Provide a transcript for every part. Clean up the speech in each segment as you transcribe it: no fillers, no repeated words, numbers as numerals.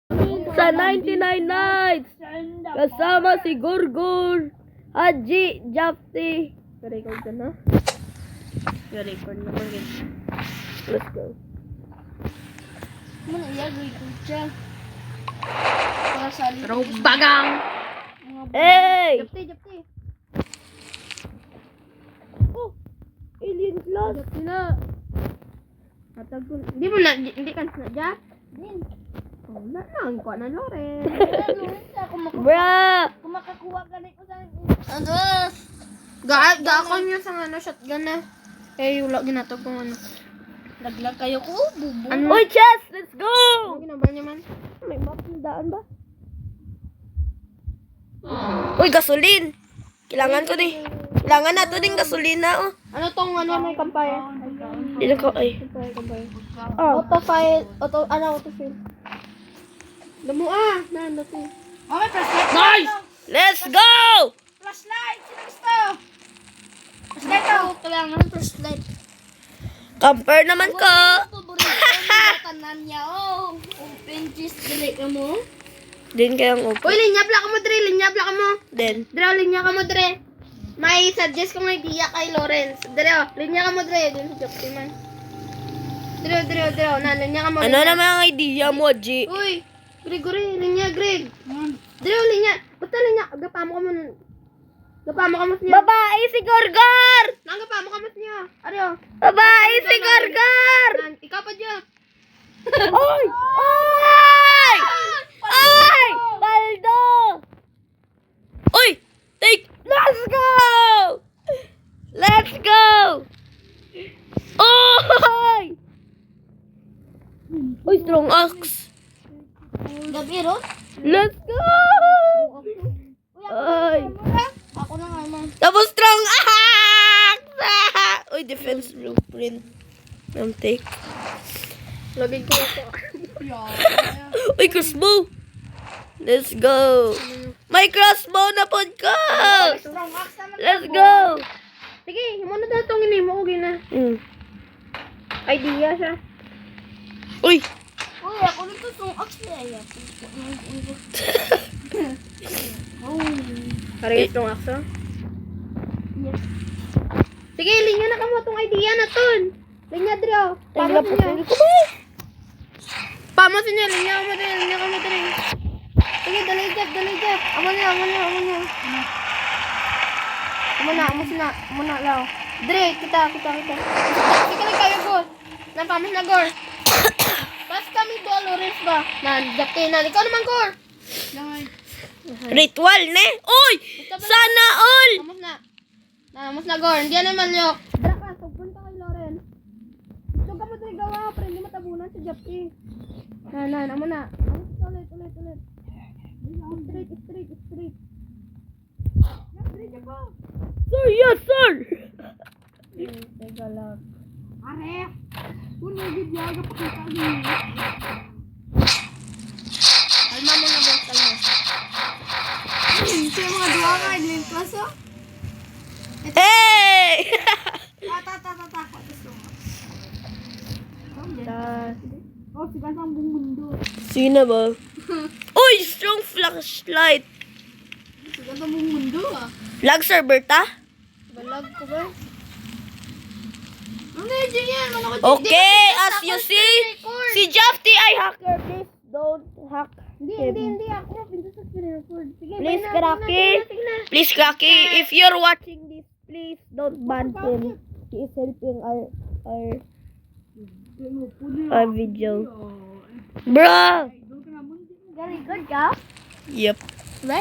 Sa 99 Nights. Kasama si Gurgur, Haji, Japti. Record ka na? Record naman guys. Let's go. Mana iya record siya. Para sa Pero bagang! Hey! Japti. Oh! Alien class! Japti na. Atagol. Hindi ka na Jap. Din. Oh, nanang ko na Loren. Bruh. Bruh! Kumakakuha ka na ko sa ano? Gaakon niyo sa ano shotgun na. Eh wala ginatog kung ano. Laglag kayo ko, bubo. Ano? Uy, chess! Let's go! Ano ginabal niya man? May map na daan ba? Uy, gasolin! Kailangan ko din. Kailangan na to din gasolina, oh. Ano tong ano may kampay? Dito ko, ay. Kampay. Oh. Autofill. Damo nando to. Oh, may flashlight. Nice! Let's go! Flashlight! Sino gusto? Flashlight to. Kailangan flashlight. Compare naman ko. Tanan niya, oh. Open cheese, dili ka mo. Din kayang open. Uy, linya ka mo, Dre. Linya ka mo. Then, Dre, linya ka mo, Dre. May suggest kong idea kay Lawrence. Dre, linya ka mo, Dre. Dun sa Jopti man. Dre. Linya ka mo. ano naman ang idea mo, G? Uy, Gregory, linya, Greg. Dre, linya. Basta linya. Gapamo ka mo. Gapamo ka mo niya. Babae si Gorgor! Gapamo ka mo niya. Aryo. Babae si Gorgor! Ikaw pa dyan. Ay! Ay! Ay! Baldo! Uy! Take! Let's go! Let's go! Oy! Uy, strong axe! Gabi, Ron? Let's go! Ay! Ako na nga, man. Tapos strong axe! Uy, defense blueprint. Take. Lagay ko ito. Uy, crossbow! Let's go! May crossbow na pod ko! Let's go! Sige, mo na daw itong ini mo. Okay na. Idea siya. Uy! Uy, ako nito itong actually. Parang itong akso? Yes. Sige, linya na ka mo itong idea na ton. Linya, Drio. Pamos niya. Pamos niya, linya ka mo din. Sige, dalay Jeff. Amo na. Amo na, lao. Dre, kita. Sige na kayo, Gor. Napamos na, Gor. Pas kami do, Lawrence ba? Nandiyak na. Ikaw naman, Gor. Ritual, ne? Uy! Sana all! Namos na, Gor. Hindi na malyok. Dra ka, sugpon ka kay Lawrence. Gusto ka mo ito gawa, pero hindi matabunan si Japti. Amo na. Ulit. Straight. Diretso po. Sir, yes, sir! Teka lang. Are! Punigid niya, agapakita niya. Alma mo na, boss. Alma. Ito yung mga duwa ka, hindi kaso. Hey! Tata. Oh, sigan sa buong mundo. Sino ba? Uy, strong flashlight! Sigan sa buong mundo, Lag server ta? Balag ko ba? Ano yun yan? Okay, as you see, si Jafty ay hacker. Please don't hack him. Hindi ako. Pinto sa record. Sige, Please, bye na, Cracky. sige na. Please, Cracky, if you're watching this, please don't ban him. He is helping our video. Bro! Very good ka? Yep. Ba?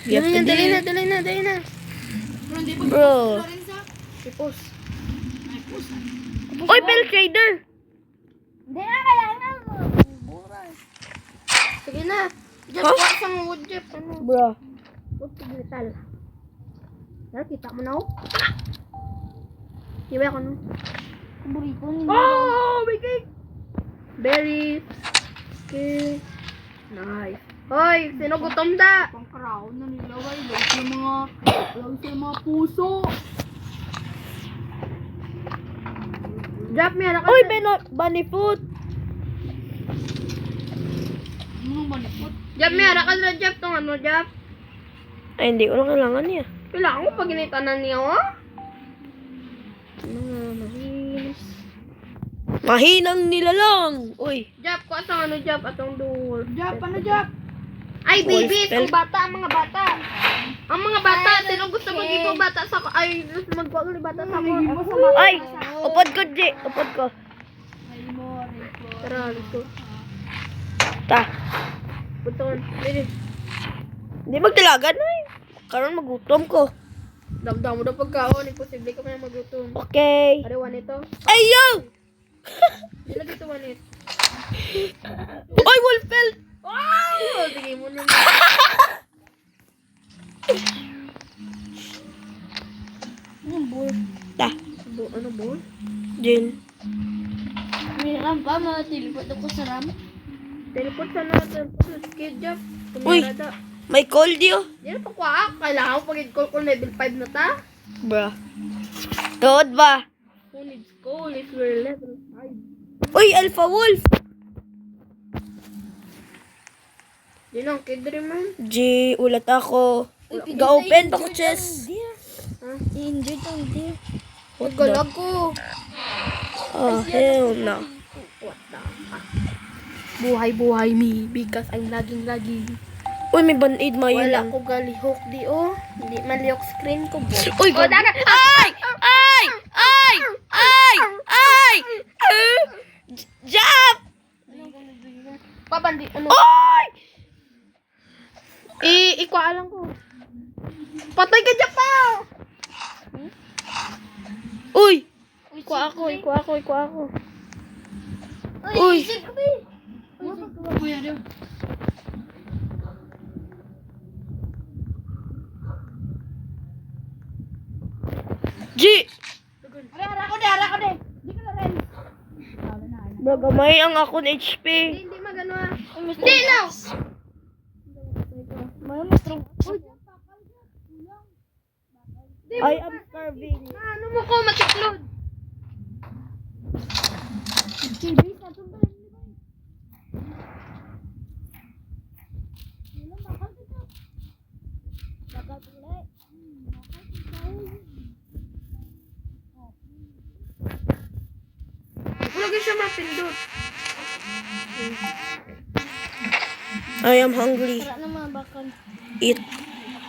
Yep. Dali na. Bro. Ipos. Oy, Bell Trader! Hindi na, kailangan mo. Buray. Sige na. Jeff, Huh? wala sang wood, Jeff. Ano? Bro. Wood digital. Kita mo na ako? Kiba ako no? Burrito niya. Oh, may cake! Berries. Okay. Nice. Hoy, sino gutom da? Pang-crown na nilaway. Lagi sa mga puso. Drop me, anak. Uy, bunny foot! Ano Jap, may ara ka na Jap. Itong ano, Jap. Ay, hindi ko na kailangan niya. Kailangan ko pag initanan niya, oh. Mahinang nilalang. Uy. Jap, ko atong ano, Jap. Atong door. Jap, ano Jap? Ay, Wolf babies. spell. Ang bata, ang mga bata. Ang mga bata. Sino gusto mag-ibo bata sa ko? Ay, gusto mag-ibo bata sa ko. Hindi mo sa mata. Ay, upod ko, G. Upod ko. Tara, let's go. Ta. Puton. Bilis. Hindi magtilagan na eh. Karon magutom ko. Damdam mo daw pagkaon. Imposible ka may magutom. Okay. Ariwan ito. Ay, yo! Hindi na dito wanit. Oy, Wolfel! Wow! Tingin mo na. Ta. Ano ball? Jin. May ram pa, matilipot ako sa ram. Teleport sa natin. Skid job. Uy. Tumirada. May cold yo. Yan pa kwa. Kailangan ko pag-call ko level 5 na ta. Bruh. Toad ba? Who needs call if we're level 5? Uy, Alpha Wolf! Di lang, kid rin man. G, ulat ako. Ga-open pa ko chest. Ha? I-enjoy tong dear. What the? Galag ko. Oh, hell no. What the fuck? Buhay me because I'm lagging. Uy, may band-aid Wala mahilang. ko galihok di oh. Hindi malihok screen ko bo. Uy, Oh, daga! Ay! Ay! Ay! Ay! Ay! Jump! Pabandi, ano? Oy! Ikwa lang ko. Patay ka dyan pa! Uy! Ikwa ako. Uy! Kuya Rio. G! Ara ko de. Di ko na rin. Bro, gamay ang akong HP. Hindi magano ah. Hindi lang! May mastrong. I am starving. Ano mo ko matiklod? Chibis na itong dahil. Lagi siya mapindot. I am hungry. Tara na mga bakal. Eat.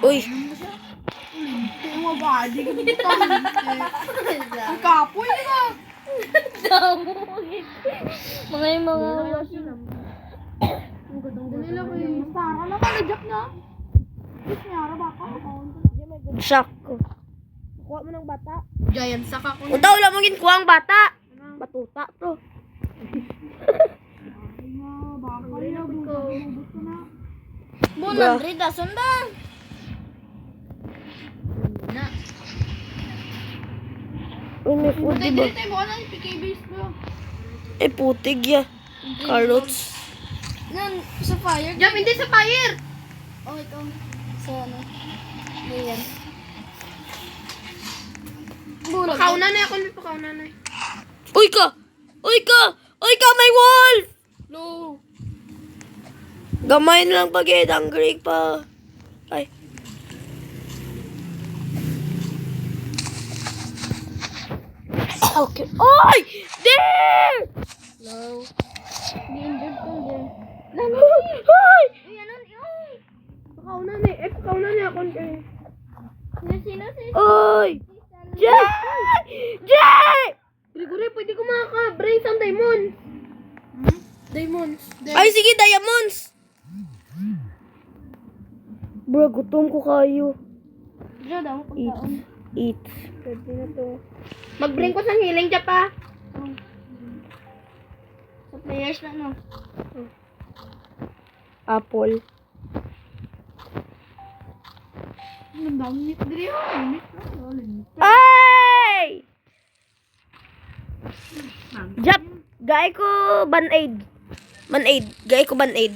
Uy! Hindi mo ba? Di ka dito. Ang kapoy nila. Mga yung mga... Nila ko yung Tara na mga jack na. Bis niya, ara baka. Shock ko. kuha mo ng bata. Giant saka ko. Unta wala mo ginkuha ang bata. Batuta to. Bulan, Rida, sundan. Uy, may food, diba? Dito mo na PKBs bro. Eh, putig ya. Carrots. Nan, sa fire. Jump, hindi sa fire! Oh, ito. Sa ano. Ayan. Bulan. Pakauna na ako, hindi pakauna na. Uy ka! Uy ka! Uy ka, may wolf! No. Gamay na lang pag-ed. Hungry pa. Ay. Okay. Oy! There! No. Di-injured ko din. Ay! Ayan, ay. Pakauna na eh. Pakauna na ako. Sino? Oy! Jay! Jay! Gregory, pwede ko makaka-bring some diamonds. Diamonds. Ay, sige, diamonds! Bro, gutom ko kayo. Diyo daw, pagkaon. Eat. Pwede na to. Mag-bring ko sang healing dyan pa. Sa players na, no? Apple. Ang dami nito dito. Limit na. Limit. Ay! Jap, gay ko ban-aid. Ban-aid. Gay ko ban-aid.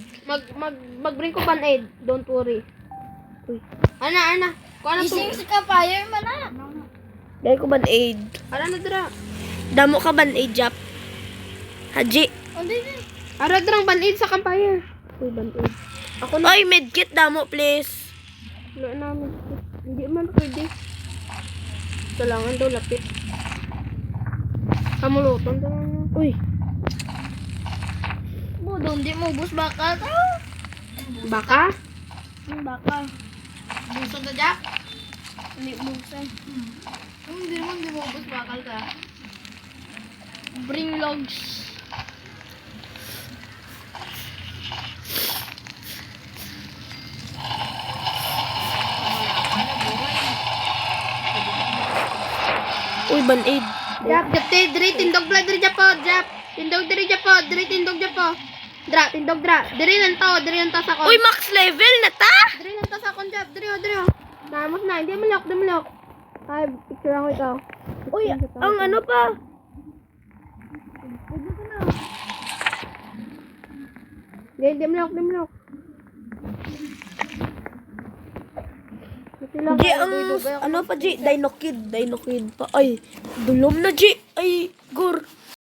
Mag-bring ko pan-aid. Don't worry. Uy. Ana. Kuha na to. Ising sa fire man na. Gay ko ban-aid. Ara na dira. Damo ka ban-aid, Jap. Haji. O, di. Ara dirang pan-aid sa campfire. Uy, band-aid. Ako na. Oy, medkit damo, please. Wala namin. Hindi man pwede. Kailangan daw lapit. Kamulutan daw niya. Uy. Budo, hindi mo ubus bakal. Baka? Baka. Busog na Jack? Hindi busan. Hindi mo ubus bakal ka. Bring logs. Uy, band-aid. Jap, diri tindog bla diri japo, Jap. Tindog diri japo, diri tindog japo. Tindog dra. Diri lang to sa kon. Uy, max level na ta? Diri lang to sa kon, Jap. Diri. Namos na, hindi mo lock. Ay, picture ako ikaw. Uy, ang ano pa? Hindi mo lock. G, ang ano pa, G? Dino Kid pa. Ay, dulom na, G. Ay, Gor.